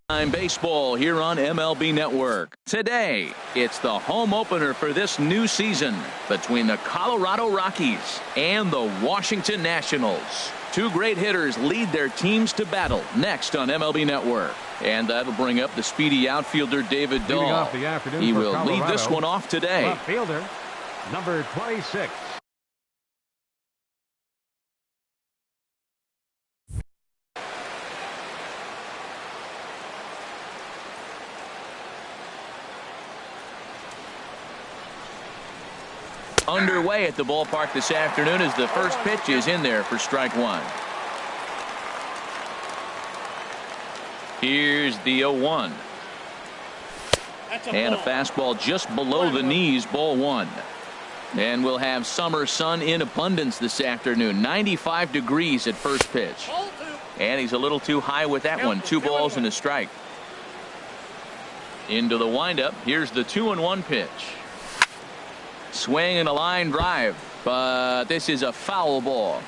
Baseball here on MLB Network. Today, it's the home opener for this new season between the Colorado Rockies and the Washington Nationals. Two great hitters lead their teams to battle next on MLB Network. And that'll bring up the speedy outfielder David Dahl. He will lead this one off today. Left fielder, number 26. Underway at the ballpark this afternoon as the first pitch is in there for strike one. Here's the 0-1. And a fastball just below the knees, ball one. And we'll have summer sun in abundance this afternoon. 95 degrees at first pitch. And he's a little too high with that one. 2 balls and a strike. Into the windup. Here's the 2-1 pitch. Swing and a line drive, but this is a foul ball.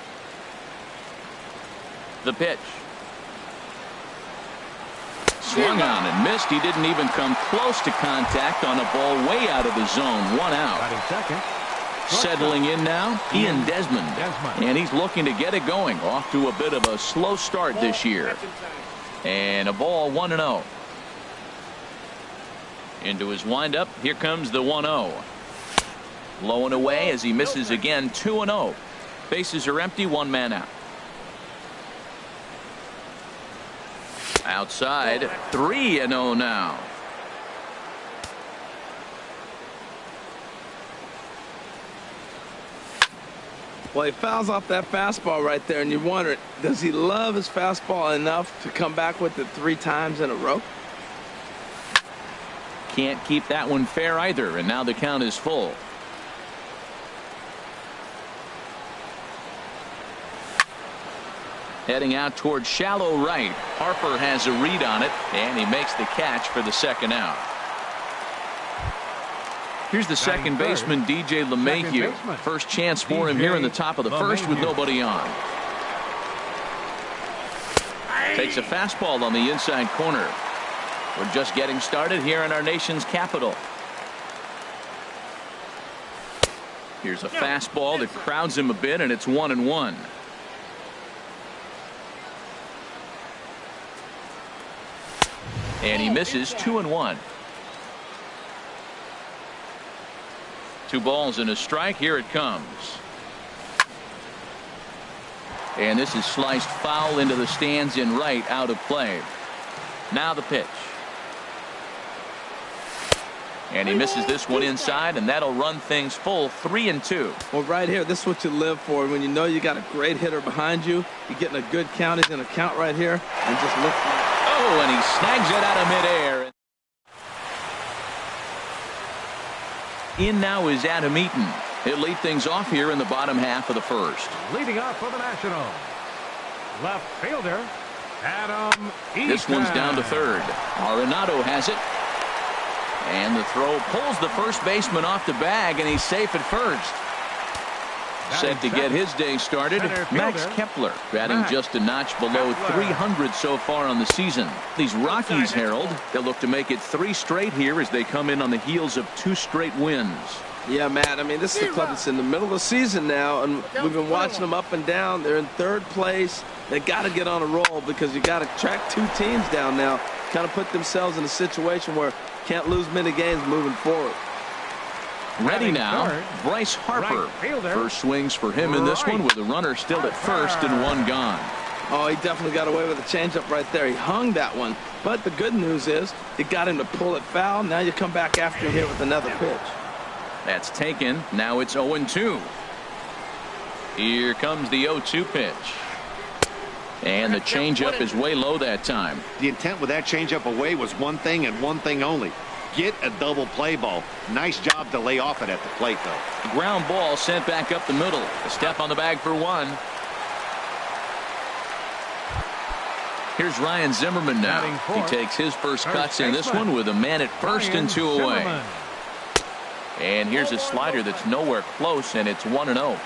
The pitch. Swung on and missed. He didn't even come close to contact on a ball way out of the zone. 1 out. Settling in now, Ian Desmond. And he's looking to get it going. Off to a bit of a slow start this year. And a ball 1-0. Into his windup. Here comes the 1-0. Low and away as he misses again. 2-0. Bases are empty. 1 man out. Outside. 3-0 now. Well, he fouls off that fastball right there, and you wonder, does he love his fastball enough to come back with it 3 times in a row? Can't keep that one fair either, and now the count is full. Heading out towards shallow right. Harper has a read on it, and he makes the catch for the 2nd out. Here's the second baseman, DJ LeMahieu. First chance for him here in the top of the first with nobody on. Takes a fastball on the inside corner. We're just getting started here in our nation's capital. Here's a fastball that crowds him a bit, and it's 1-1. And he misses. 2-1. 2 balls and a strike. Here it comes. And this is sliced foul into the stands in right, out of play. Now the pitch. And he misses this one inside, and that'll run things full. 3-2. Well, right here, this is what you live for. When you know you got a great hitter behind you, you're getting a good count. He's going to count right here and just look. Oh, and he snags it out of midair. In now is Adam Eaton. He'll lead things off here in the bottom half of the first. Leading off for the Nationals, left fielder Adam Eaton. This one's down to third. Arenado has it. And the throw pulls the first baseman off the bag, and he's safe at first. Set to get his day started, Max Kepler, batting just a notch below 300 so far on the season. These Rockies, Harold, they'll look to make it 3 straight here as they come in on the heels of 2 straight wins. Yeah, Matt, I mean, this is a club that's in the middle of the season now, and we've been watching them up and down. They're in 3rd place. They got to get on a roll because you got to track 2 teams down now, kind of put themselves in a situation where can't lose many games moving forward. Ready now, Bryce Harper. First swings for him in this one with a runner still at first and 1 gone. Oh, he definitely got away with a changeup right there. He hung that one. But the good news is it got him to pull it foul. Now you come back after him here with another pitch. That's taken. Now it's 0-2. Here comes the 0-2 pitch. And the changeup is way low that time. The intent with that changeup away was one thing and one thing only. Get a double play ball. Nice job to lay off it at the plate, though. Ground ball sent back up the middle. A step on the bag for 1. Here's Ryan Zimmerman now. He takes his first cuts in this one with a man at first and 2 away. And here's a slider that's nowhere close, and it's 1-0.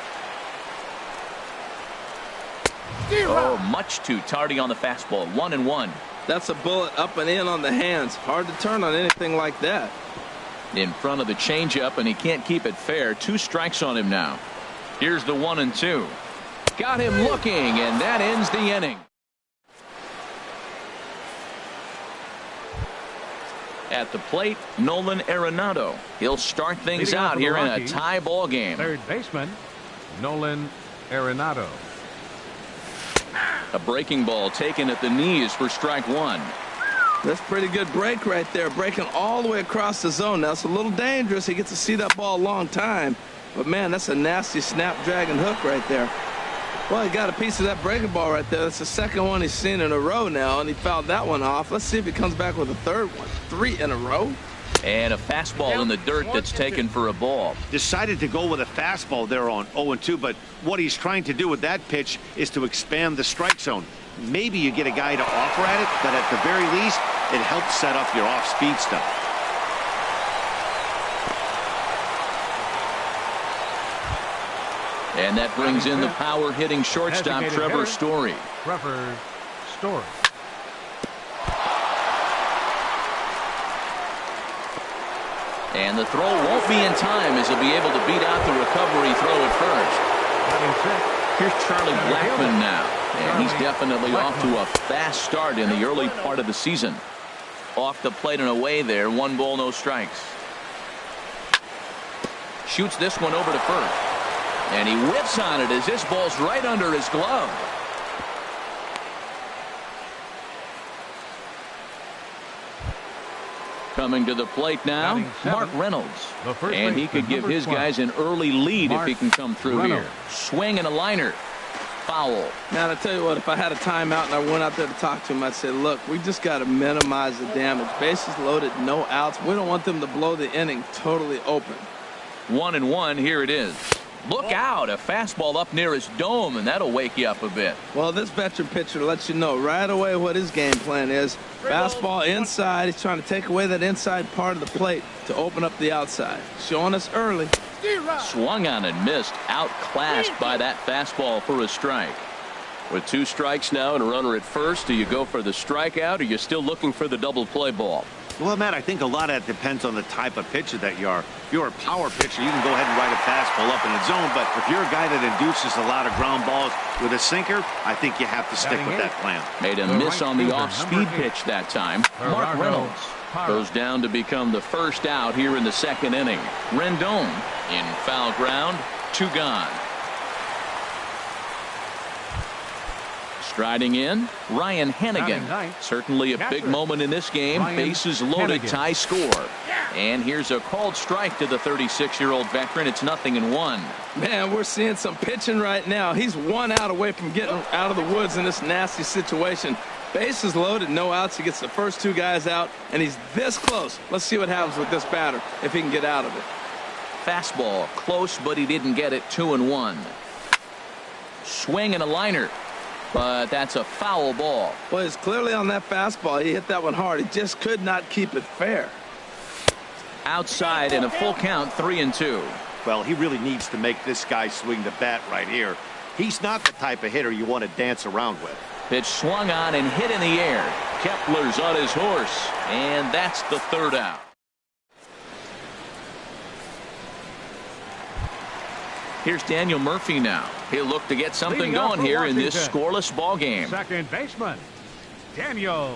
Oh, much too tardy on the fastball. 1-1. That's a bullet up and in on the hands. Hard to turn on anything like that. In front of the changeup, and he can't keep it fair. 2 strikes on him now. Here's the 1-2. Got him looking, and that ends the inning. At the plate, Nolan Arenado. He'll start things out here in a tie ball game. Third baseman, Nolan Arenado. A breaking ball taken at the knees for strike 1. That's pretty good break right there, breaking all the way across the zone. Now, it's a little dangerous. He gets to see that ball a long time. But, man, that's a nasty snapdragon hook right there. Well, he got a piece of that breaking ball right there. That's the second one he's seen in a row now, and he fouled that one off. Let's see if he comes back with a third one. 3 in a row. And a fastball in the dirt that's taken for a ball. Decided to go with a fastball there on 0-2, but what he's trying to do with that pitch is to expand the strike zone. Maybe you get a guy to offer at it, but at the very least, it helps set up your off-speed stuff. And that brings in the power-hitting shortstop, Trevor Story. Trevor Story. And the throw won't be in time as he'll be able to beat out the recovery throw at first. Here's Charlie Blackmon now. And he's definitely off to a fast start in the early part of the season. Off the plate and away there. 1 ball, no strikes. Shoots this one over to first. And he whips on it as this ball's right under his glove. Coming to the plate now, Mark Reynolds. And he could give his guys an early lead if he can come through here. Swing and a liner. Foul. Now, I tell you what, if I had a timeout and I went out there to talk to him, I'd say, look, we just got to minimize the damage. Bases loaded, no outs. We don't want them to blow the inning totally open. 1-1, here it is. Look out, a fastball up near his dome, and that'll wake you up a bit. Well, this veteran pitcher lets you know right away what his game plan is. Fastball inside. He's trying to take away that inside part of the plate to open up the outside. Showing us early. Swung on and missed. Outclassed by that fastball for a strike. With 2 strikes now and a runner at first, do you go for the strikeout, or are you still looking for the double play ball? Well, Matt, I think a lot of that depends on the type of pitcher that you are. If you're a power pitcher, you can go ahead and ride a fastball up in the zone. But if you're a guy that induces a lot of ground balls with a sinker, I think you have to stick with that plan. Made a miss on the off-speed pitch that time. Mark Reynolds goes down to become the first out here in the 2nd inning. Rendon in foul ground. 2 gone. Striding in, Ryan Hennigan. Certainly a big moment in this game. Bases loaded, tie score. And here's a called strike to the 36-year-old veteran. It's 0-1. Man, we're seeing some pitching right now. He's 1 out away from getting out of the woods in this nasty situation. Bases loaded, no outs. He gets the first 2 guys out, and he's this close. Let's see what happens with this batter if he can get out of it. Fastball, close, but he didn't get it. 2-1. Swing and a liner. But that's a foul ball. Well, it's clearly on that fastball. He hit that one hard. He just could not keep it fair. Outside in a full count, 3-2. Well, he really needs to make this guy swing the bat right here. He's not the type of hitter you want to dance around with. Pitch swung on and hit in the air. Kepler's on his horse. And that's the 3rd out. Here's Daniel Murphy now. He'll look to get something going here in this scoreless ball game. Second baseman, Daniel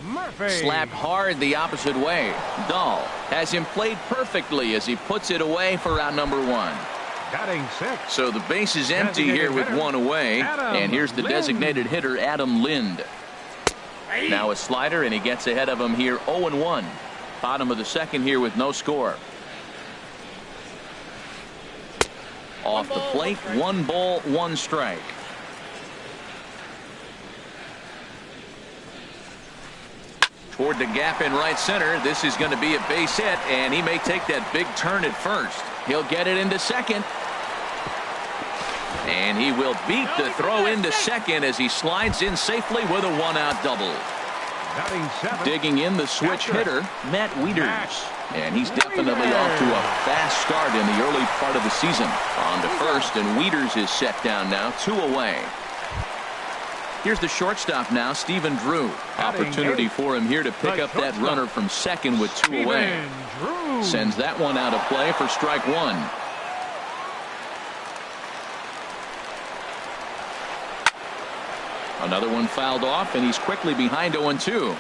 Murphy. Slapped hard the opposite way. Dahl has him played perfectly as he puts it away for out number 1. Batting 6. So the base is empty here with 1 away. And here's the designated hitter, Adam Lind. Now a slider, and he gets ahead of him here 0-1. Bottom of the 2nd here with no score. Off the plate, 1 ball, 1 strike. Toward the gap in right center. This is going to be a base hit, and he may take that big turn at first. He'll get it into second. And he will beat the throw into second as he slides in safely with a 1-out double. Digging in the switch hitter, Matt Wieters. And he's definitely off to a fast start in the early part of the season. On to first, and Wieters is set down now, 2 away. Here's the shortstop now, Stephen Drew. Opportunity for him here to pick up that runner from second with 2 away. Sends that one out of play for strike 1. Another one fouled off, and he's quickly behind 0-2.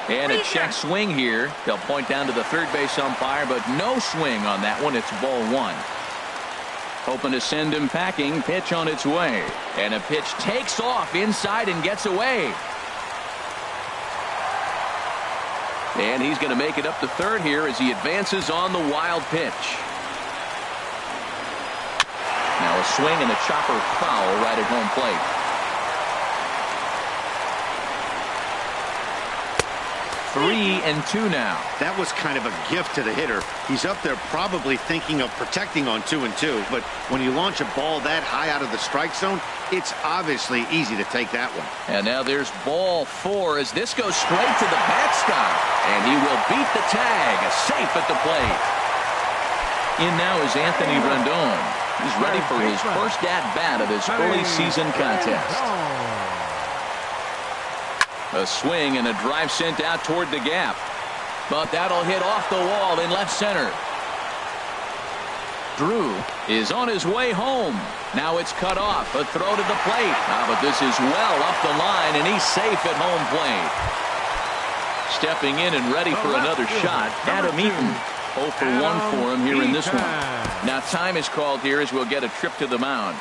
And a check swing here. They'll point down to the third base umpire, but no swing on that one. It's ball 1. Hoping to send him packing. Pitch on its way. And a pitch takes off inside and gets away. And he's going to make it up to third here as he advances on the wild pitch. Now a swing and a chopper foul right at home plate. Three and 2 now. That was kind of a gift to the hitter. He's up there probably thinking of protecting on 2 and 2, but when you launch a ball that high out of the strike zone, it's obviously easy to take that one. And now there's ball 4 as this goes straight to the backstop, and he will beat the tag. Safe at the plate. In now is Anthony Rendon. He's ready for his first at-bat of this early season contest. A swing and a drive sent out toward the gap. But that'll hit off the wall in left center. Drew is on his way home. Now it's cut off. A throw to the plate. But this is well up the line, and he's safe at home plate. Stepping in and ready for another shot, Adam Eaton. 0 for 1 for him here in this one. Now time is called here as we'll get a trip to the mound.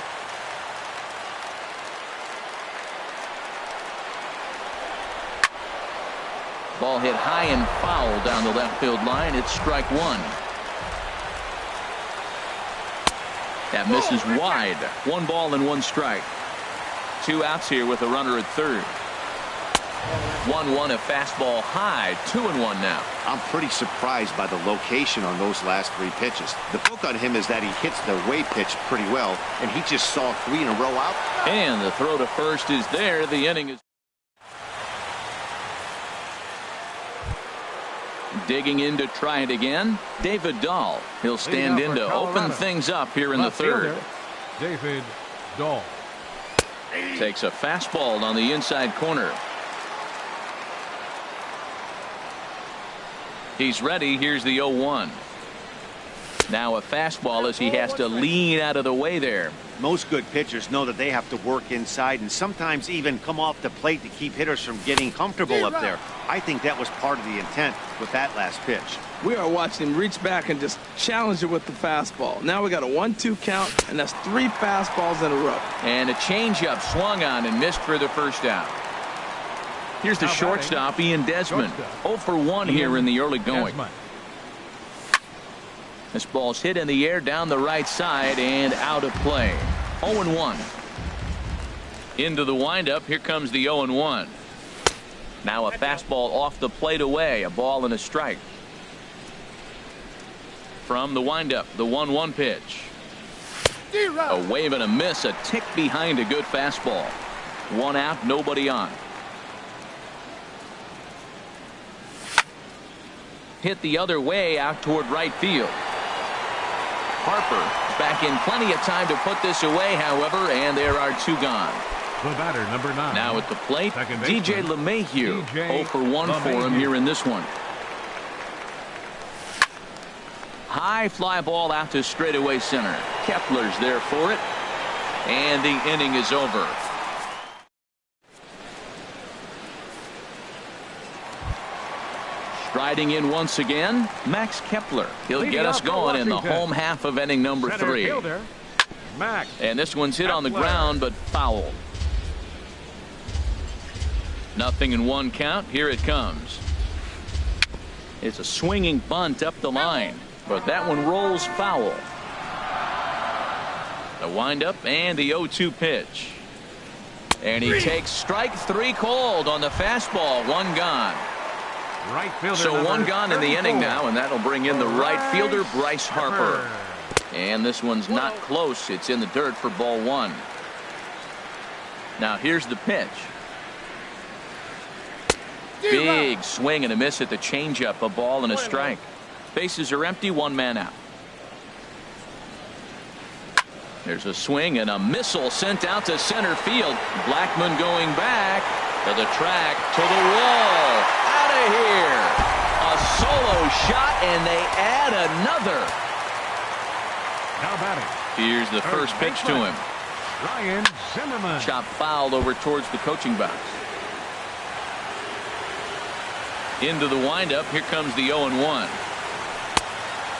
Ball hit high and foul down the left field line. It's strike 1. That misses wide. 1 ball and 1 strike. 2 outs here with a runner at third. 1-1, a fastball high. 2-1 now. I'm pretty surprised by the location on those last 3 pitches. The book on him is that he hits the way pitch pretty well, and he just saw 3 in a row out. And the throw to first is there. The inning is digging in to try it again. David Dahl. He'll stand in to open things up here in the third. David Dahl takes a fastball on the inside corner. He's ready. Here's the 0-1. Now a fastball as he has to lean out of the way there. Most good pitchers know that they have to work inside and sometimes even come off the plate to keep hitters from getting comfortable up there. I think that was part of the intent with that last pitch. We are watching him reach back and just challenge it with the fastball. Now we got a 1-2 count, and that's 3 fastballs in a row. And a changeup swung on and missed for the first out. Here's the shortstop, Ian Desmond. 0 for 1 here in the early going. This ball's hit in the air down the right side and out of play. 0-1. Into the windup. Here comes the 0-1. Now a fastball off the plate away. A ball and a strike. From the windup, the 1-1 pitch. A wave and a miss. A tick behind a good fastball. 1 out, nobody on. Hit the other way out toward right field. Harper back in plenty of time to put this away, however, and there are 2 gone. The batter, number 9. Now at the plate, DJ LeMahieu. 0 for 1 for him here in this one. High fly ball out to straightaway center. Kepler's there for it, and the inning is over. Striding in once again, Max Kepler. He'll get us going in the home half of inning number 3. And this one's hit on the ground, but foul. 0-1 count. Here it comes. It's a swinging bunt up the line, but that one rolls foul. The windup and the 0-2 pitch. And he takes strike 3 called on the fastball. 1 gone. Right fielder, so 1 gone in the inning now, and that'll bring in the right fielder, Bryce Harper. And this one's not close. It's in the dirt for ball 1. Now here's the pitch. Big swing and a miss at the changeup. A ball and a strike. Bases are empty. 1 man out. There's a swing and a missile sent out to center field. Blackmon going back to the track, to the wall. Out of here. A solo shot, and they add another. Now batting. Here's the first pitch to him. Ryan Zimmerman. Chop fouled over towards the coaching box. Into the windup. Here comes the 0-1.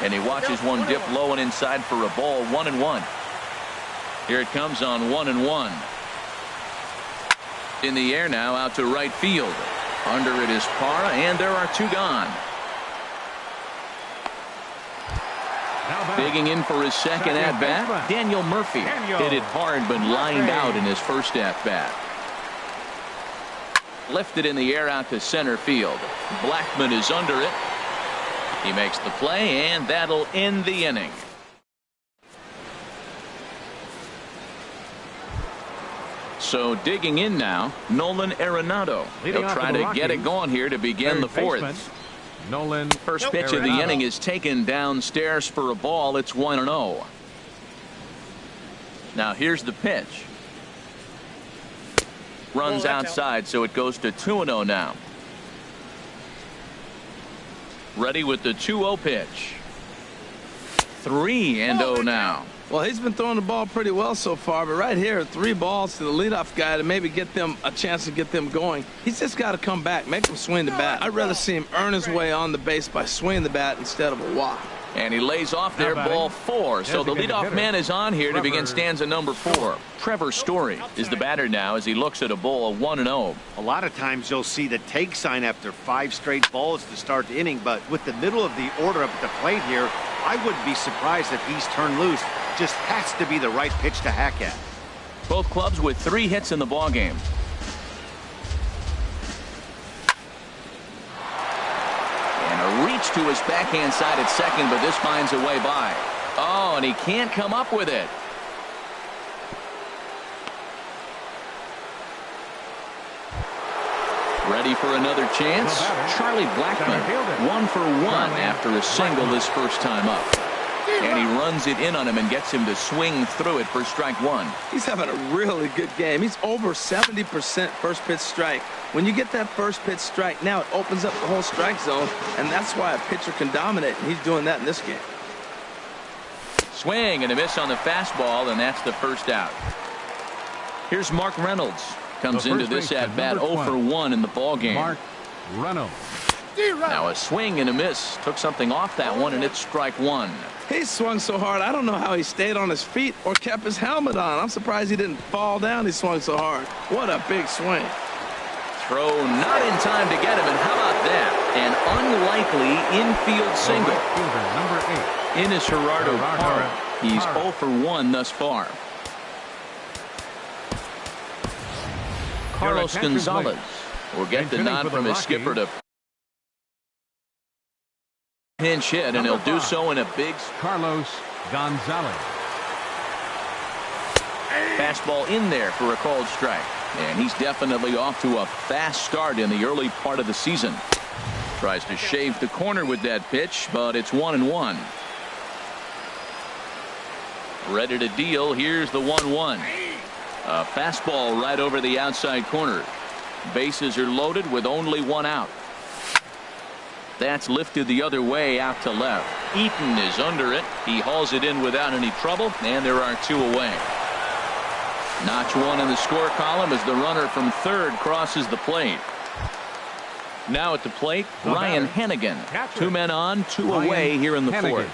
And he watches one dip low and inside for a ball. 1-1. Here it comes on 1-1. In the air now, out to right field. Under it is Parra, and there are two gone. Digging in for his second at-bat, Daniel Murphy. Hit it hard but lined out in his first at-bat. Lifted in the air out to center field. Blackmon is under it. He makes the play, and that'll end the inning. So digging in now, Nolan Arenado. He'll try to get it going here to begin the fourth. Nolan. First pitch of the inning is taken downstairs for a ball. It's 1-0. Now here's the pitch. Runs outside, so it goes to 2-0 now. Ready with the 2-0 pitch. 3-0 now. Well, he's been throwing the ball pretty well so far, but right here, 3 balls to the leadoff guy to maybe get them a chance to get them going. He's just got to come back, make him swing the bat. I'd rather see him earn his way on the base by swinging the bat instead of a walk. And he lays off there, ball 4. So the leadoff man is on here to begin stanza number 4. Trevor Story is the batter now as he looks at a ball of 1-0. A lot of times you'll see the take sign after 5 straight balls to start the inning, but with the middle of the order up at the plate here, I wouldn't be surprised if he's turned loose. Just has to be the right pitch to hack at. Both clubs with 3 hits in the ballgame. And a reach to his backhand side at second, but this finds a way by. Oh, and he can't come up with it. Ready for another chance? Charlie Blackmon, 1 for 1 after a single his first time up. And he runs it in on him and gets him to swing through it for strike 1. He's having a really good game. He's over 70% first pitch strike. When you get that first pitch strike, now it opens up the whole strike zone, and that's why a pitcher can dominate, and he's doing that in this game. Swing and a miss on the fastball, and that's the first out. Here's Mark Reynolds. Comes into this at bat 0 for 1 in the ball game. Mark Reynolds. Now a swing and a miss. Took something off that one, and it's strike 1. He swung so hard, I don't know how he stayed on his feet or kept his helmet on. I'm surprised he didn't fall down. He swung so hard. What a big swing. Throw not in time to get him, and how about that? An unlikely infield single. Number 8. Ines Gerardo Parra. He's 0 for 1 thus far. Carlos Gonzalez will get the nod from his skipper to pinch hit, and he'll do so in a big. Carlos Gonzalez. Fastball in there for a called strike. And he's definitely off to a fast start in the early part of the season. Tries to shave the corner with that pitch, but it's 1-1. Ready to deal. Here's the 1-1. A fastball right over the outside corner. Bases are loaded with only 1 out. That's lifted the other way out to left. Eaton is under it. He hauls it in without any trouble, and there are 2 away. Notch 1 in the score column as the runner from third crosses the plate. Now at the plate, Ryan Hennigan. 2 men on, 2 away here in the fourth.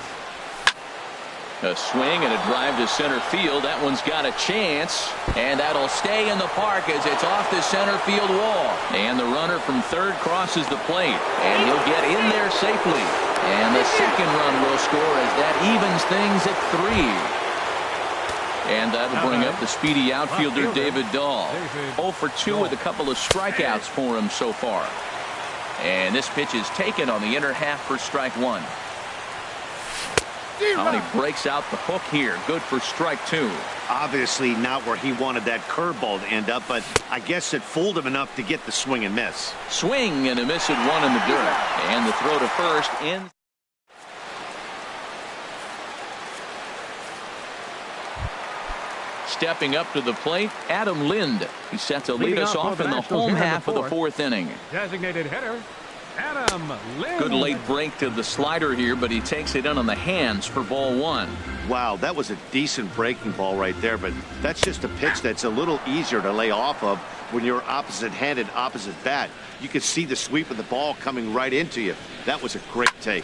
A swing and a drive to center field. That one's got a chance, and that'll stay in the park as it's off the center field wall. And the runner from third crosses the plate, and he'll get in there safely. And the second run will score as that evens things at 3. And that'll bring up the speedy outfielder David Dahl. 0 for 2 with a couple of strikeouts for him so far. And this pitch is taken on the inner half for strike 1. And he breaks out the hook here. Good for strike 2. Obviously not where he wanted that curveball to end up, but I guess it fooled him enough to get the swing and miss. Swing and a miss at 1 in the dirt. And the throw to first ends. stepping up to the plate, Adam Lind. He's set to lead us off in the home half of the fourth inning. Designated hitter, Adam Lind. Good late break to the slider here, but he takes it in on the hands for ball one. Wow, that was a decent breaking ball right there, but that's just a pitch that's a little easier to lay off of when you're opposite-handed, opposite bat. You could see the sweep of the ball coming right into you. That was a great take.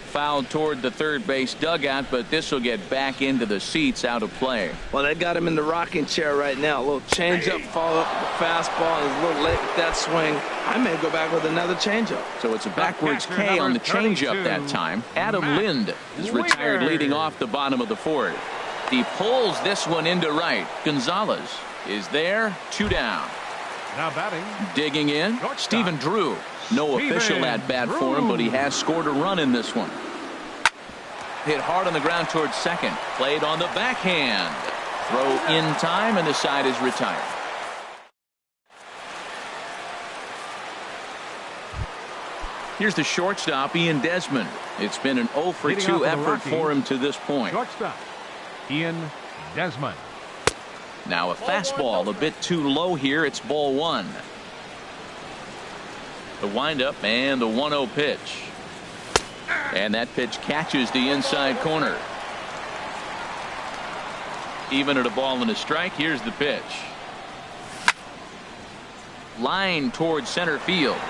Fouled toward the third base dugout, but this will get back into the seats, out of play. Well, they got him in the rocking chair right now. A little changeup, follow up with the fastball. He's a little late with that swing. I may go back with another changeup. So it's a backwards K on the changeup that time. Adam Lind is retired leading off the bottom of the fourth. He pulls this one into right. Gonzalez is there, 2 down. Now batting. Digging in, Stephen Drew. No official at bat for him, but he has scored a run in this one. Hit hard on the ground towards second. Played on the backhand. Throw in time, and the side is retired. Here's the shortstop, Ian Desmond. It's been an 0 for 2 effort for him to this point. Shortstop, Ian Desmond. Now a fastball a bit too low here. It's ball one. The windup and the 1-0 pitch. And that pitch catches the inside corner. Even at a ball and a strike, here's the pitch. Line towards center field.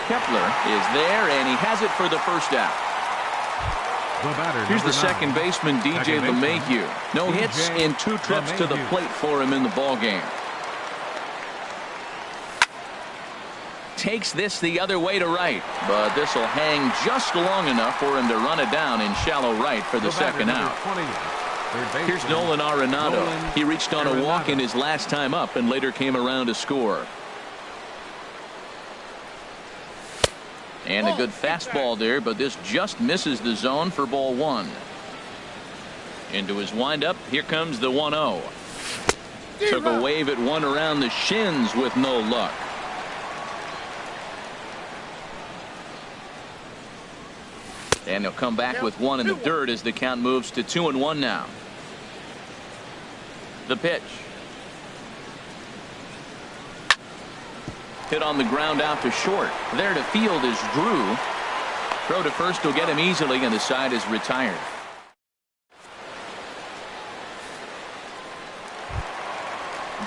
Kepler is there, and he has it for the first out. Here's the second baseman, DJ LeMahieu. No hits in 2 trips to the plate for him in the ball game. Takes this the other way to right, but this will hang just long enough for him to run it down in shallow right for the second out. Here's Nolan Arenado. He reached on a walk in his last time up and later came around to score. And a good fastball there, but this just misses the zone for ball one. Into his windup, here comes the 1-0. Took a wave at one around the shins with no luck. And he'll come back with one in the dirt as the count moves to 2-1 now. The pitch. Hit on the ground out to short. There to field is Drew. Throw to first will get him easily, and the side is retired.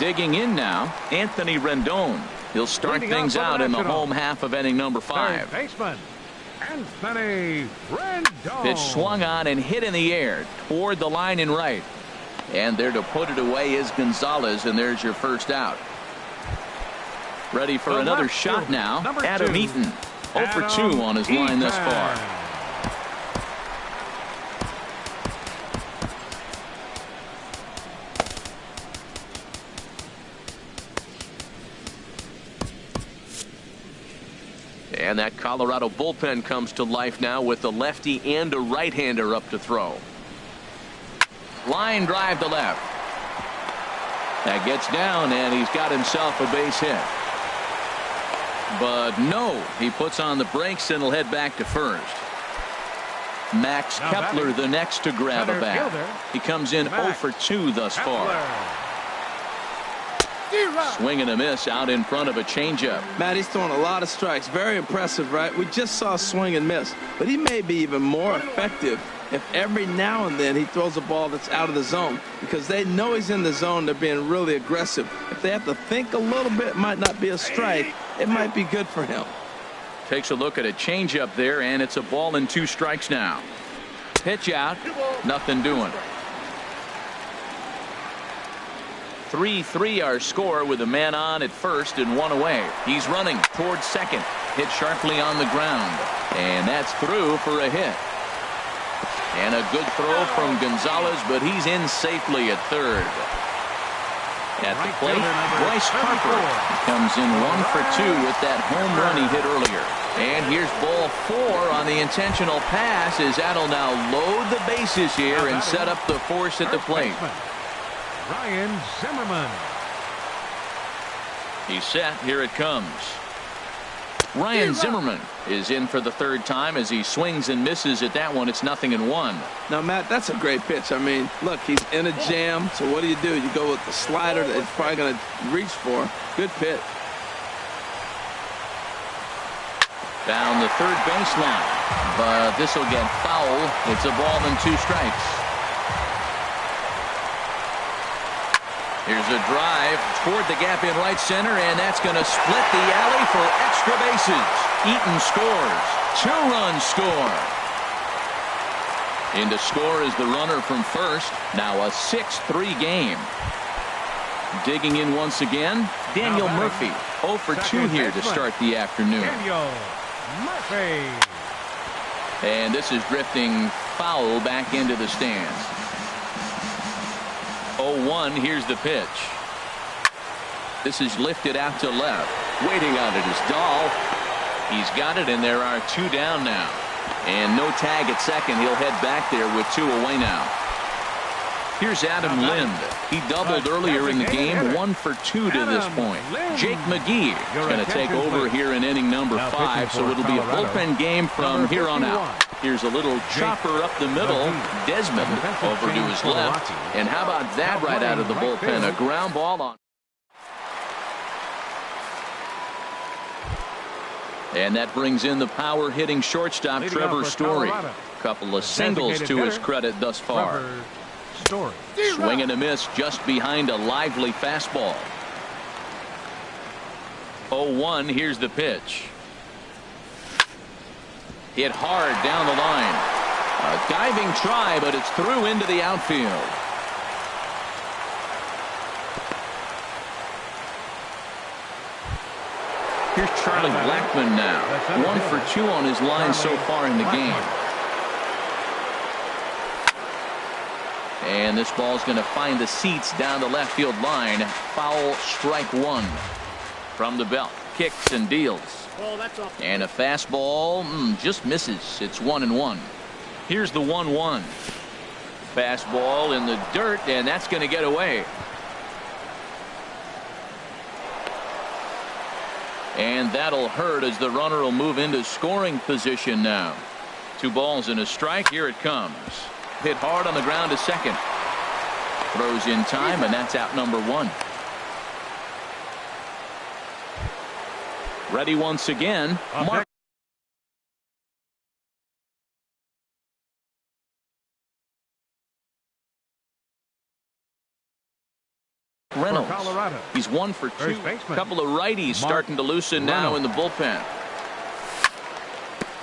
Digging in now, Anthony Rendon. He'll start things out in the home half of inning number 5. Third baseman, Anthony Rendon. Pitch swung on and hit in the air toward the line in right. And there to put it away is Gonzalez, and there's your first out. Ready for another shot now, Adam Eaton. 0 for 2 on his line thus far. And that Colorado bullpen comes to life now with a lefty and a right-hander up to throw. Line drive to left. That gets down, and he's got himself a base hit. But no, he puts on the brakes and will head back to first. Max Kepler the next to grab a bat. He comes in 0 for 2 thus far. Swing and a miss out in front of a changeup. Matt, he's throwing a lot of strikes. Very impressive, right? We just saw swing and miss, but he may be even more effective if every now and then he throws a ball that's out of the zone, because they know he's in the zone. They're being really aggressive. If they have to think a little bit, it might not be a strike. It might be good for him. Takes a look at a changeup there, and it's a ball and 2 strikes now. Pitch out, nothing doing. 3-3 our score with a man on at first and 1 away. He's running towards second. Hit sharply on the ground. And that's through for a hit. And a good throw from Gonzalez, but he's in safely at third. At the plate, Bryce Harper comes in 1 for 2 with that home run he hit earlier. And here's ball 4 on the intentional pass as that'll now load the bases here and set up the force at the plate. Ryan Zimmerman. He's set. Here it comes. Ryan Zimmerman is in for the third time as he swings and misses at that one. It's 0-1. Now, Matt, that's a great pitch. I mean, look, he's in a jam. So what do? You go with the slider that he's probably going to reach for. Good pitch. Down the third baseline, but this will get foul. It's a ball and 2 strikes. Here's a drive toward the gap in right center, and that's going to split the alley for extra bases. Eaton scores. 2-run score. In to score is the runner from first. Now a 6-3 game. Digging in once again, Daniel Murphy. 0 for 2 here to start the afternoon. Daniel Murphy. And this is drifting foul back into the stands. 0-1, here's the pitch. This is lifted out to left. Waiting on it is Dahl. He's got it, and there are 2 down now. And no tag at second. He'll head back there with 2 away now. Here's Adam Lind. He doubled earlier in the game, 1 for 2 to this point. Jake McGee is going to take over here in inning number 5, so it'll be a bullpen game from here on out. Here's a little chopper up the middle. Desmond over to his left. And how about that right out of the bullpen? A ground ball on. And that brings in the power hitting shortstop Trevor Story. Couple of singles to his credit thus far. Swing and a miss just behind a lively fastball. 0-1, here's the pitch. Hit hard down the line. A diving try, but it's through into the outfield. Here's Charlie Blackmon now. 1 for 2 on his line so far in the game. And this ball's going to find the seats down the left field line. Foul, strike 1. From the belt, kicks and deals. And a fastball just misses. It's 1-1. Here's the 1-1. Fastball in the dirt, and that's going to get away. And that'll hurt as the runner will move into scoring position now. 2 balls and a strike. Here it comes. Hit hard on the ground to second. Throws in time, and that's out number 1. Ready once again. Mark. Reynolds. He's 1 for 2. A couple of righties starting to loosen now in the bullpen.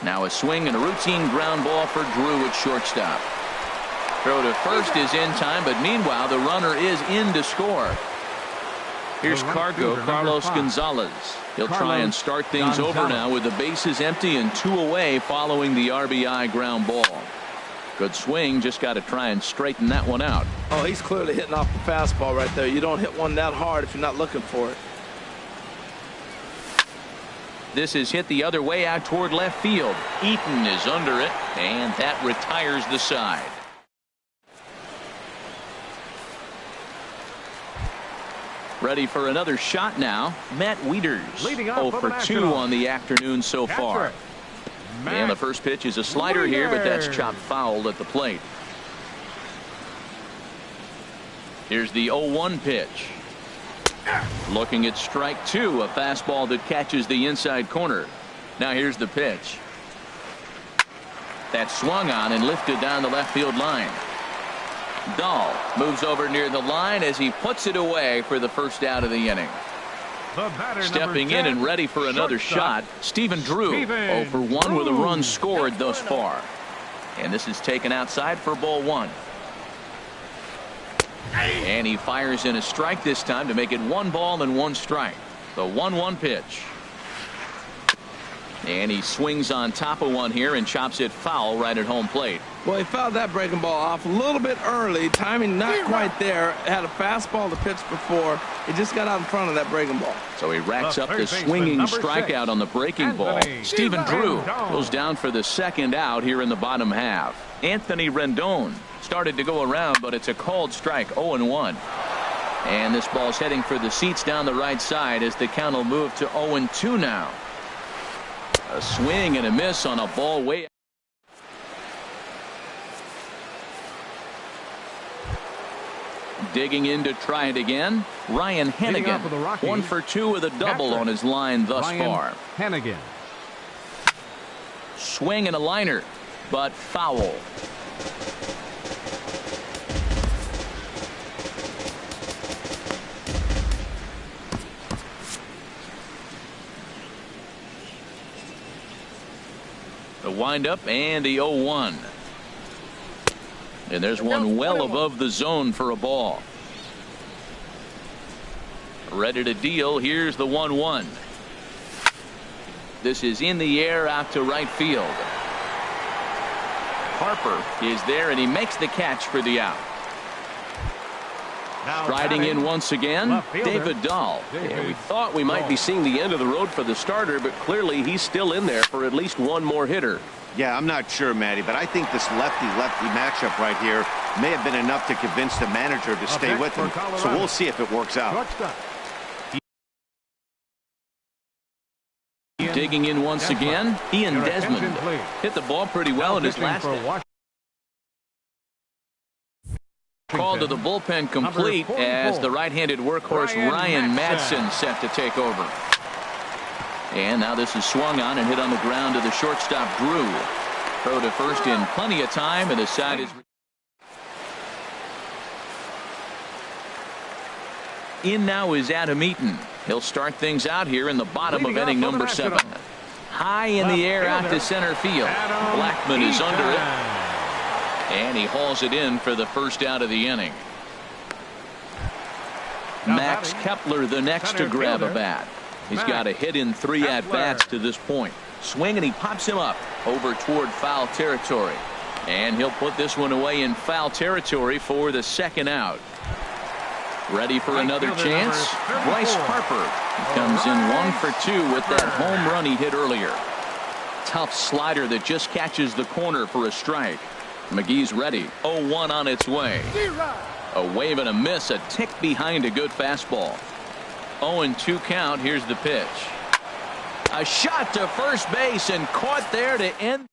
Now a swing and a routine ground ball for Drew at shortstop. Throw to first is in time, but meanwhile the runner is in to score. Here's Carlos Gonzalez. He'll try and start things over now with the bases empty and 2 away following the RBI ground ball. Good swing, just got to try and straighten that one out. Oh, he's clearly hitting off the fastball right there. You don't hit one that hard if you're not looking for it. This is hit the other way out toward left field. Eaton is under it, and that retires the side. Ready for another shot now. Matt Wieters, 0 for 2 on the afternoon so far. And the first pitch is a slider here, but that's chopped foul at the plate. Here's the 0-1 pitch. Looking at strike 2, a fastball that catches the inside corner. Now here's the pitch. That swung on and lifted down the left field line. Dahl moves over near the line as he puts it away for the first out of the inning. Stepping in and ready for another shot, Stephen Drew. 0 for 1 with a run scored thus far. And this is taken outside for ball 1. And he fires in a strike this time to make it 1 ball and 1 strike. The 1-1 pitch. And he swings on top of one here and chops it foul right at home plate. Well, he fouled that breaking ball off a little bit early. Timing not quite there. Had a fastball to pitch before. He just got out in front of that breaking ball. So he racks up the swinging strikeout on the breaking ball. Stephen Drew goes down for the second out here in the bottom half. Anthony Rendon started to go around, but it's a called strike. 0-1. And this ball's heading for the seats down the right side as the count will move to 0-2 now. A swing and a miss on a ball way. Digging in to try it again. Ryan Hennigan. 1 for 2 with a double on his line thus far. Hennigan. Swing and a liner, but foul. The windup and the 0-1. And there's one well above the zone for a ball. Ready to deal. Here's the 1-1. This is in the air out to right field. Harper is there, and he makes the catch for the out. Striding in once again, David Dahl. Yeah, we thought we might be seeing the end of the road for the starter, but clearly he's still in there for at least one more hitter. Yeah, I'm not sure, Matty, but I think this lefty-lefty matchup right here may have been enough to convince the manager to stay with him. So we'll see if it works out. Digging in once again, Ian Desmond hit the ball pretty well in his last call to the bullpen complete as the right-handed workhorse Ryan Madsen set to take over. And now this is swung on and hit on the ground to the shortstop Drew. Throw to first in plenty of time, and the side is in. Now is Adam Eaton. He'll start things out here in the bottom of inning number 7. High in the air out to center field. Blackman is under it, and he hauls it in for the first out of the inning. Max Kepler the next to grab a bat. He's got a hit in 3 at-bats to this point. Swing, and he pops him up over toward foul territory. And he'll put this one away in foul territory for the second out. Ready for another chance? Bryce Harper comes in 1 for 2 with that home run he hit earlier. Tough slider that just catches the corner for a strike. McGee's ready. 0-1 on its way. A wave and a miss, a tick behind a good fastball. 0-2 count. Here's the pitch. A shot to first base and caught there to end.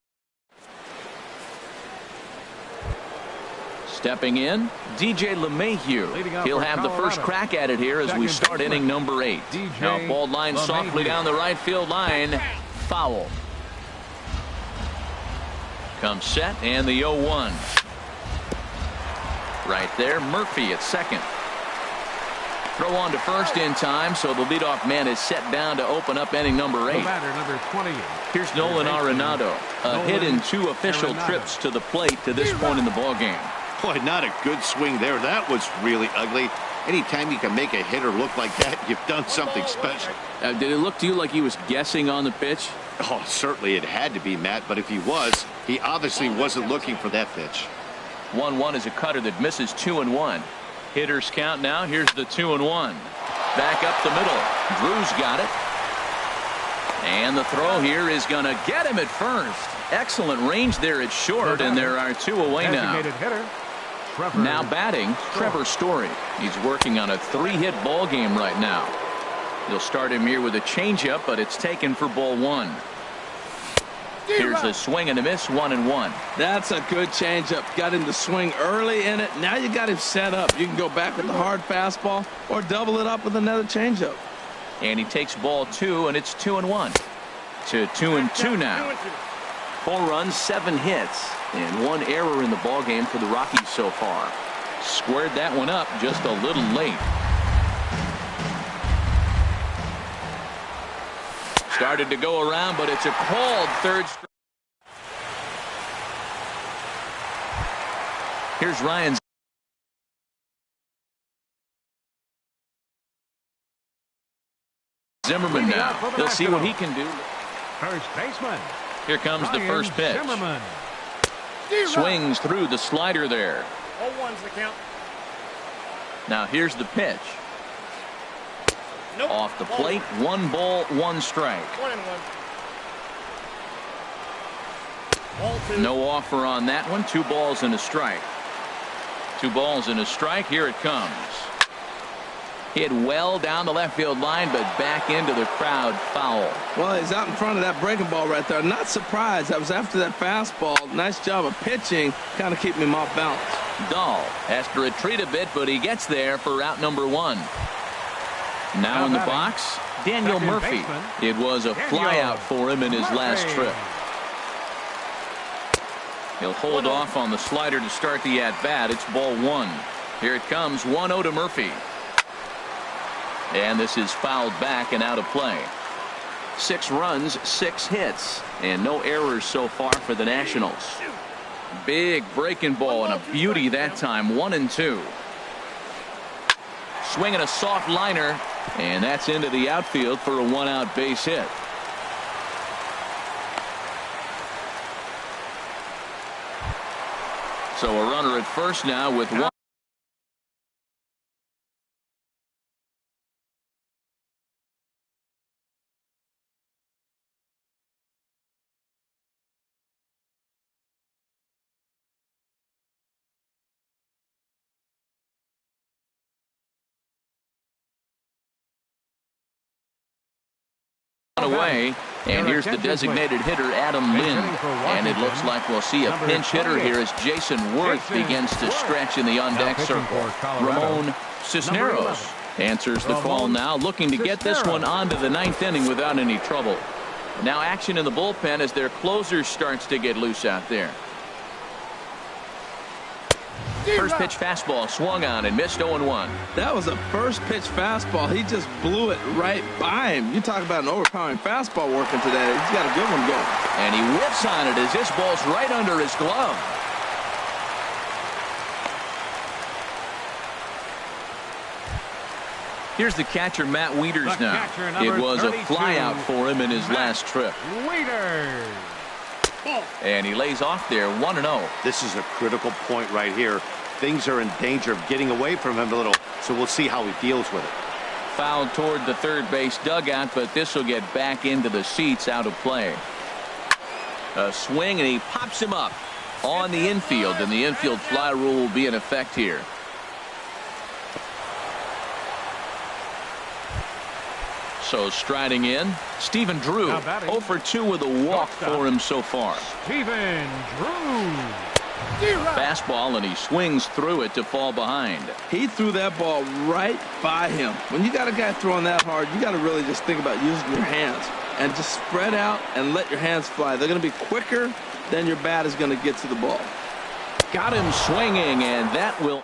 Stepping in, DJ LeMahieu. He'll have the first crack at it here as we start inning number 8. Now ball line softly down the right field line. Foul. Comes set, and the 0-1. Right there, Murphy at second. Throw on to first in time, so the leadoff man is set down to open up inning number 8. Here's Nolan Arenado. A hit in 2 official trips to the plate to this point in the ballgame. Boy, not a good swing there. That was really ugly. Anytime you can make a hitter look like that, you've done something special. Did it look to you like he was guessing on the pitch? Oh, certainly it had to be, Matt, but if he was, he obviously wasn't looking for that pitch. 1-1 is a cutter that misses 2-1. Hitters count now. Here's the 2-1. Back up the middle. Drew's got it. And the throw here is going to get him at first. Excellent range there at short, and there are 2 away now. Now batting, Trevor Story. He's working on a 3-hit ball game right now. They'll start him here with a changeup, but it's taken for ball 1. Here's a swing and a miss, 1-1. That's a good changeup. Got him to swing early in it. Now you got him set up. You can go back with the hard fastball or double it up with another changeup. And he takes ball 2, and it's 2-1 to 2-2 now. 4 runs, 7 hits, and 1 error in the ball game for the Rockies so far. Squared that one up just a little late. Started to go around, but it's a called third strike. Here's Ryan Zimmerman now. He'll see what he can do. First baseman. Here comes the first pitch. Zimmerman. Swings through the slider there. 0-1's the count. Now here's the pitch. Nope. Off the plate, 1 ball, 1 strike. 1-1. Ball 2. No offer on that one. 2 balls and a strike. 2 balls and a strike. Here it comes. Hit well down the left field line, but back into the crowd, foul. Well, he's out in front of that breaking ball right there. Not surprised. I was after that fastball. Nice job of pitching, kind of keeping him off balance. Dahl has to retreat a bit, but he gets there for route number 1. Now in the box, Daniel Murphy. It was a flyout for him in his last trip. He'll hold off on the slider to start the at-bat. It's ball 1. Here it comes, 1-0 to Murphy. And this is fouled back and out of play. 6 runs, 6 hits, and no errors so far for the Nationals. Big breaking ball and a beauty that time, 1-2. Swinging a soft liner, and that's into the outfield for a 1-out base hit. So a runner at first now with 1. Away, and here's the designated hitter Adam Lind, and it looks like we'll see a pinch hitter here as Jason Worth begins to stretch in the on-deck circle. Ramon Cisneros answers the call now, looking to get this one onto the 9th inning without any trouble. Now action in the bullpen as their closer starts to get loose out there. First pitch fastball swung on and missed 0-1. That was a first pitch fastball. He just blew it right by him. You talk about an overpowering fastball working today. He's got a good one going. And he whips on it as this ball's right under his glove. Here's the catcher, Matt Wieters now. It was a flyout for him in his last trip. Wieters. And he lays off there, 1-0. This is a critical point right here. Things are in danger of getting away from him a little, so we'll see how he deals with it. Fouled toward the third base dugout, but this will get back into the seats, out of play. A swing, and he pops him up on the infield, and the infield fly rule will be in effect here. So striding in, Stephen Drew, 0 for 2 with a walk for him so far. Stephen Drew. Fastball, and he swings through it to fall behind. He threw that ball right by him. When you got a guy throwing that hard, you got to really just think about using your hands and just spread out and let your hands fly. They're going to be quicker than your bat is going to get to the ball. Got him swinging, and that will.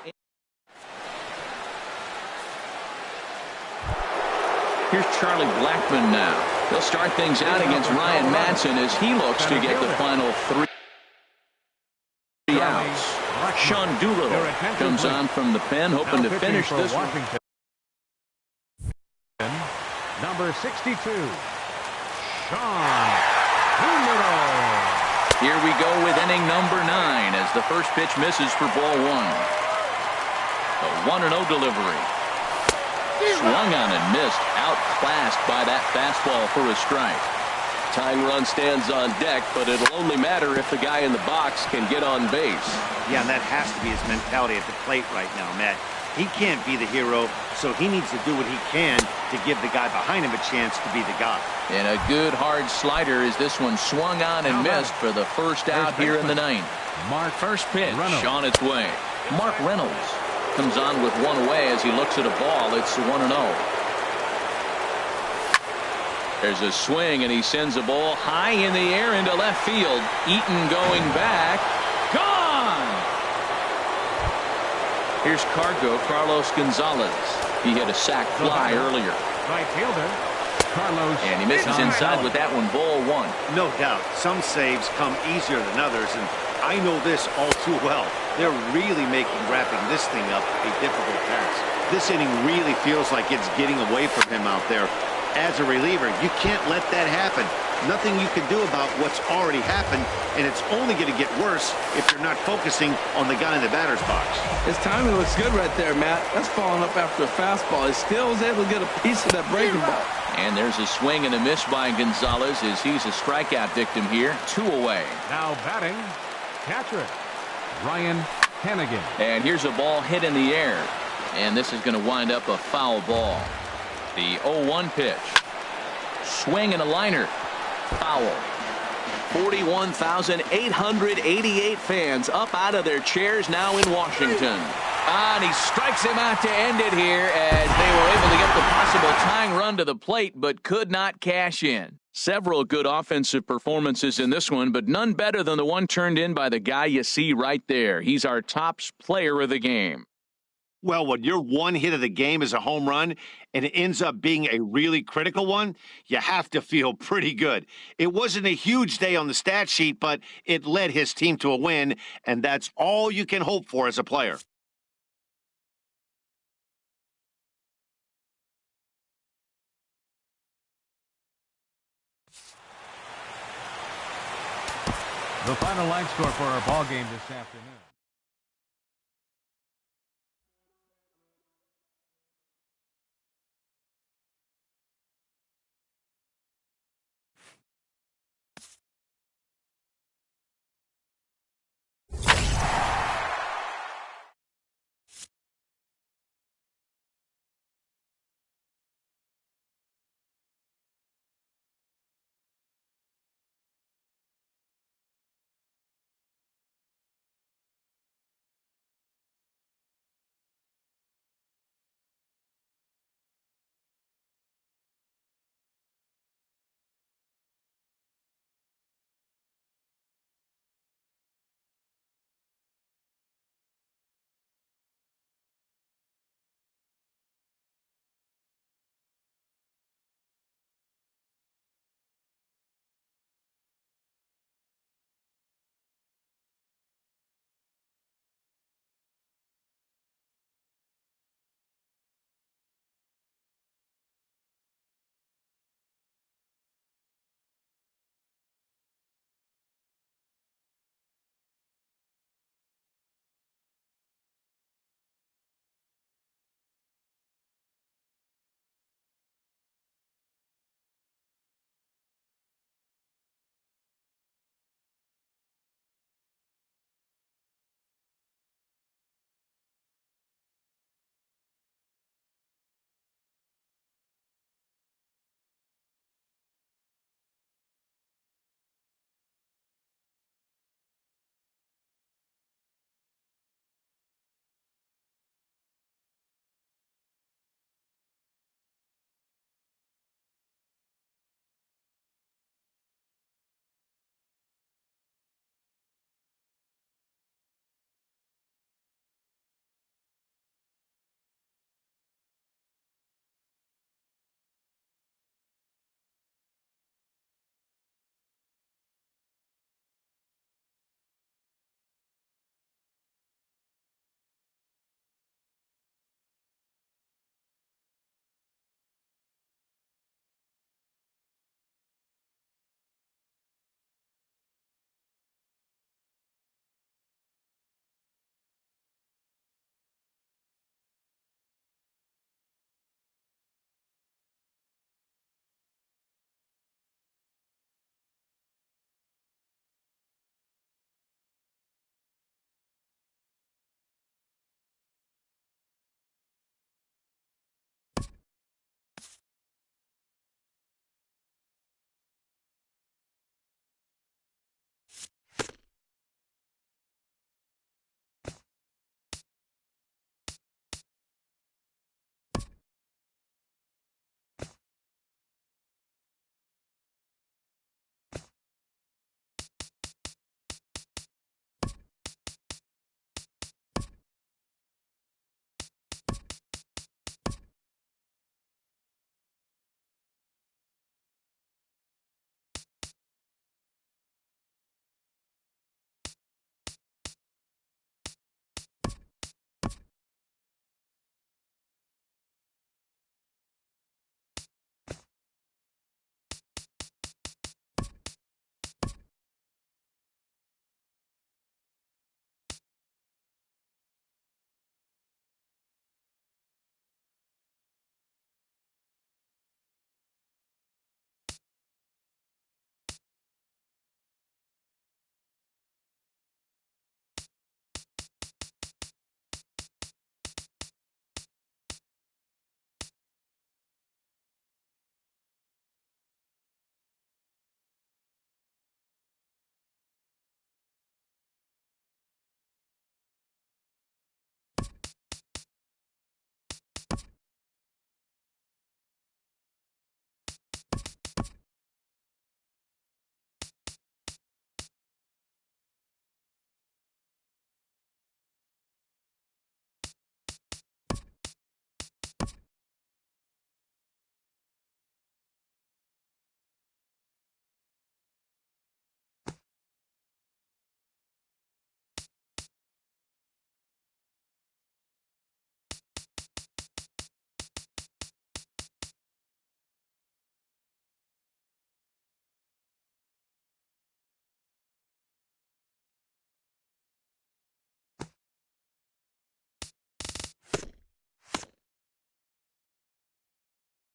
Here's Charlie Blackmon now. He'll start things out against Ryan Madsen as he looks to get the final 3 outs. Sean Doolittle comes on from the pen, hoping to finish this one. Number 62, Sean Doolittle. Here we go with inning number 9 as the first pitch misses for ball 1. A 1-0 delivery. Swung on and missed, outclassed by that fastball for a strike. Tying run stands on deck, but it'll only matter if the guy in the box can get on base. Yeah, and that has to be his mentality at the plate right now, Matt. He can't be the hero, so he needs to do what he can to give the guy behind him a chance to be the guy. And a good hard slider as this one swung on and missed for the first out here in the 9th. First pitch on its way. Mark Reynolds comes on with one away as he looks at a ball. It's 1-0. There's a swing, and he sends a ball high in the air into left field. Eaton going back. Gone! Here's Carlos Gonzalez. He hit a sac fly earlier. Right fielder, Carlos. And he misses inside with that one, ball 1. No doubt. Some saves come easier than others, and I know this all too well. They're really making wrapping this thing up a difficult task. This inning really feels like it's getting away from him out there. As a reliever, you can't let that happen. Nothing you can do about what's already happened, and it's only going to get worse if you're not focusing on the guy in the batter's box. His timing looks good right there, Matt. That's following up after a fastball. He still was able to get a piece of that breaking ball. And there's a swing and a miss by Gonzalez as he's a strikeout victim here. 2 away. Now batting, catcher Ryan Hannigan. And here's a ball hit in the air. And this is going to wind up a foul ball. The 0-1 pitch. Swing and a liner. Foul. 41,888 fans up out of their chairs now in Washington. And he strikes him out to end it here as they were able to get the possible tying run to the plate but could not cash in. Several good offensive performances in this one, but none better than the one turned in by the guy you see right there. He's our top player of the game. Well, when your one hit of the game is a home run and it ends up being a really critical one, you have to feel pretty good. It wasn't a huge day on the stat sheet, but it led his team to a win, and that's all you can hope for as a player. The final line score for our ball game this afternoon.